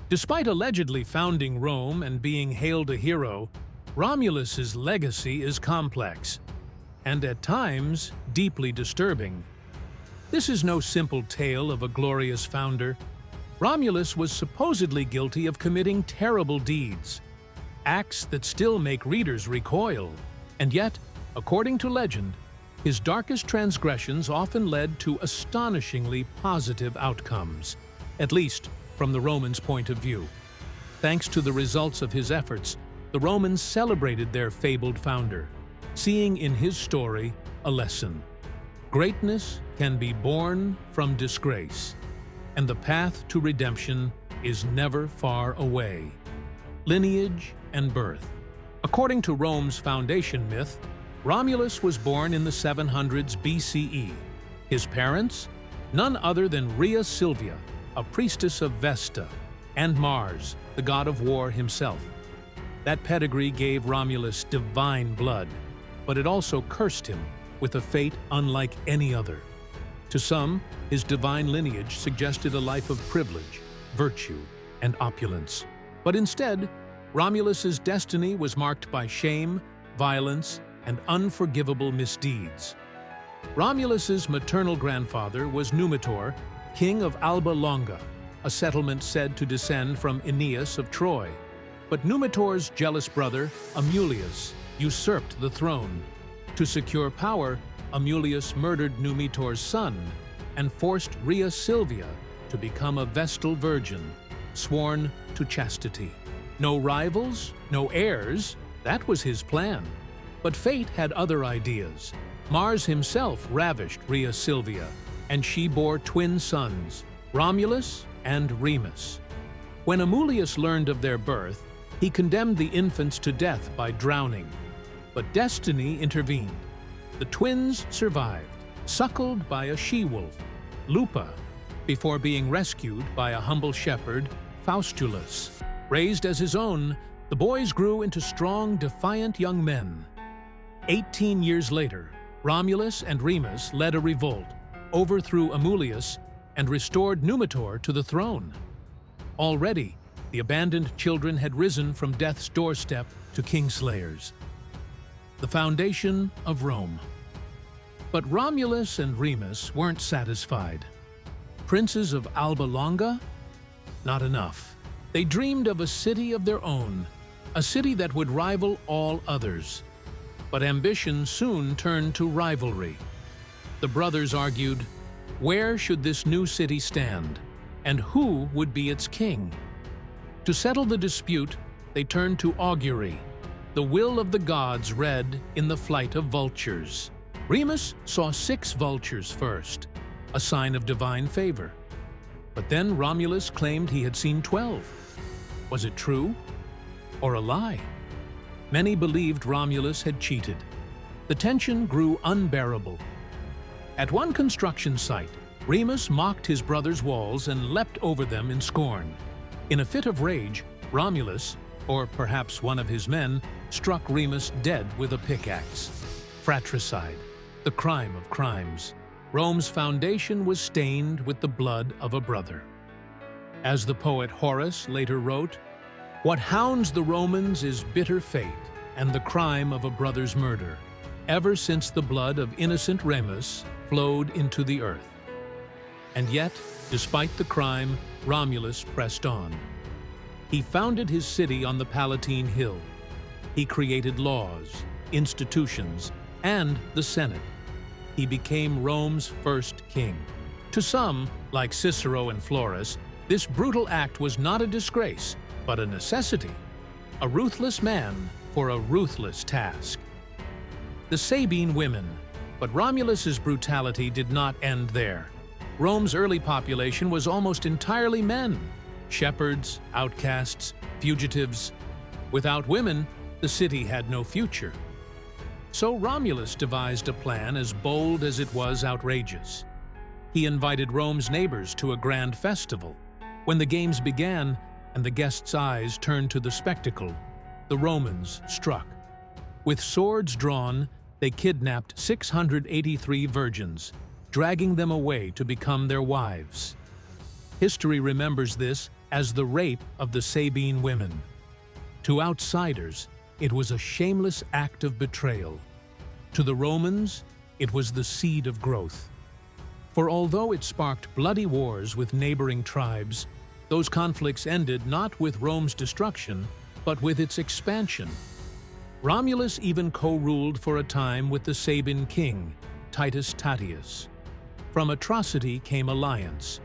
Despite allegedly founding Rome and being hailed a hero, Romulus's legacy is complex, and at times deeply disturbing. This is no simple tale of a glorious founder. Romulus was supposedly guilty of committing terrible deeds, acts that still make readers recoil. And yet, according to legend, his darkest transgressions often led to astonishingly positive outcomes, at least from the Romans' point of view. Thanks to the results of his efforts, the Romans celebrated their fabled founder, seeing in his story a lesson. Greatness can be born from disgrace, and the path to redemption is never far away. Lineage and birth. According to Rome's foundation myth, Romulus was born in the 700s BCE. His parents? None other than Rhea Silvia, a priestess of Vesta, and Mars, the god of war himself. That pedigree gave Romulus divine blood, but it also cursed him with a fate unlike any other. To some, his divine lineage suggested a life of privilege, virtue, and opulence. But instead, Romulus's destiny was marked by shame, violence, and unforgivable misdeeds. Romulus's maternal grandfather was Numitor, king of Alba Longa, a settlement said to descend from Aeneas of Troy. But Numitor's jealous brother, Amulius, usurped the throne. To secure power, Amulius murdered Numitor's son and forced Rhea Silvia to become a Vestal virgin, sworn to chastity. No rivals, no heirs, that was his plan. But fate had other ideas. Mars himself ravished Rhea Silvia, and she bore twin sons, Romulus and Remus. When Amulius learned of their birth, he condemned the infants to death by drowning. But destiny intervened. The twins survived, suckled by a she-wolf, Lupa, before being rescued by a humble shepherd, Faustulus. Raised as his own, the boys grew into strong, defiant young men. 18 years later, Romulus and Remus led a revolt, overthrew Amulius, and restored Numitor to the throne. Already, the abandoned children had risen from death's doorstep to kingslayers. The foundation of Rome. But Romulus and Remus weren't satisfied. Princes of Alba Longa? Not enough. They dreamed of a city of their own, a city that would rival all others. But ambition soon turned to rivalry. The brothers argued, where should this new city stand, and who would be its king? To settle the dispute, they turned to augury, the will of the gods read in the flight of vultures. Remus saw 6 vultures first, a sign of divine favor. But then Romulus claimed he had seen 12. Was it true or a lie? Many believed Romulus had cheated. The tension grew unbearable. At one construction site, Remus mocked his brother's walls and leapt over them in scorn. In a fit of rage, Romulus, or perhaps one of his men, struck Remus dead with a pickaxe. Fratricide, the crime of crimes. Rome's foundation was stained with the blood of a brother. As the poet Horace later wrote, "What hounds the Romans is bitter fate, and the crime of a brother's murder, ever since the blood of innocent Remus flowed into the earth." And yet, despite the crime, Romulus pressed on. He founded his city on the Palatine Hill. He created laws, institutions, and the Senate. He became Rome's first king. To some, like Cicero and Florus, this brutal act was not a disgrace, but a necessity. A ruthless man for a ruthless task. The Sabine women, but Romulus's brutality did not end there. Rome's early population was almost entirely men. Shepherds, outcasts, fugitives. Without women, the city had no future. So Romulus devised a plan as bold as it was outrageous. He invited Rome's neighbors to a grand festival. When the games began and the guests' eyes turned to the spectacle, the Romans struck. With swords drawn, they kidnapped 683 virgins, dragging them away to become their wives. History remembers this as the rape of the Sabine women. To outsiders, it was a shameless act of betrayal. To the Romans, it was the seed of growth. For although it sparked bloody wars with neighboring tribes, those conflicts ended not with Rome's destruction, but with its expansion. Romulus even co-ruled for a time with the Sabine king, Titus Tatius. From atrocity came alliance.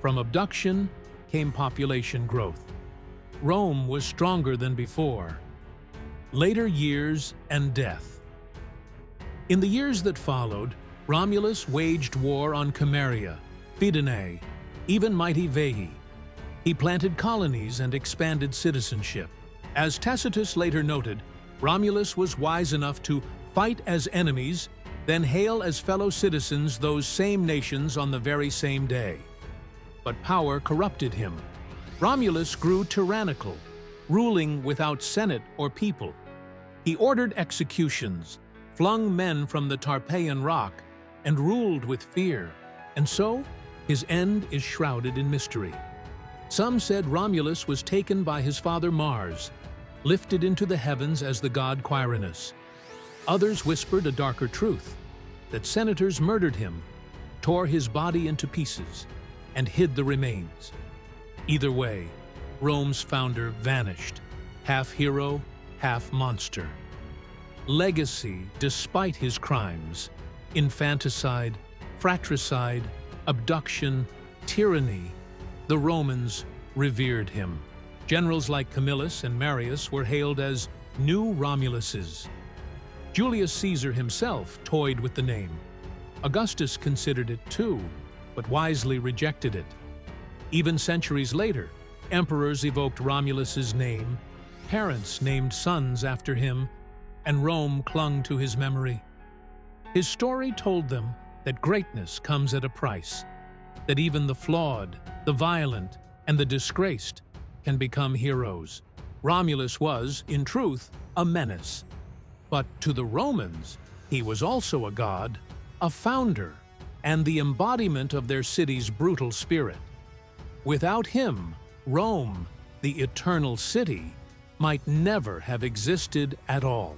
From abduction came population growth. Rome was stronger than before. Later years and death. In the years that followed, Romulus waged war on Cameria, Fidenae, even mighty Veii. He planted colonies and expanded citizenship. As Tacitus later noted, Romulus was wise enough to fight as enemies, then hail as fellow citizens those same nations on the very same day. But power corrupted him. Romulus grew tyrannical, ruling without senate or people. He ordered executions, flung men from the Tarpeian rock, and ruled with fear. And so, his end is shrouded in mystery. Some said Romulus was taken by his father Mars, lifted into the heavens as the god Quirinus. Others whispered a darker truth, that senators murdered him, tore his body into pieces, and hid the remains. Either way, Rome's founder vanished, half hero, half monster. Legacy despite his crimes: infanticide, fratricide, abduction, tyranny. The Romans revered him. Generals like Camillus and Marius were hailed as new Romuluses. Julius Caesar himself toyed with the name. Augustus considered it too, but wisely rejected it. Even centuries later, emperors evoked Romulus's name, parents named sons after him, and Rome clung to his memory. His story told them that greatness comes at a price, that even the flawed, the violent, and the disgraced can become heroes. Romulus was, in truth, a menace. But to the Romans, he was also a god, a founder, and the embodiment of their city's brutal spirit. Without him, Rome, the eternal city, might never have existed at all.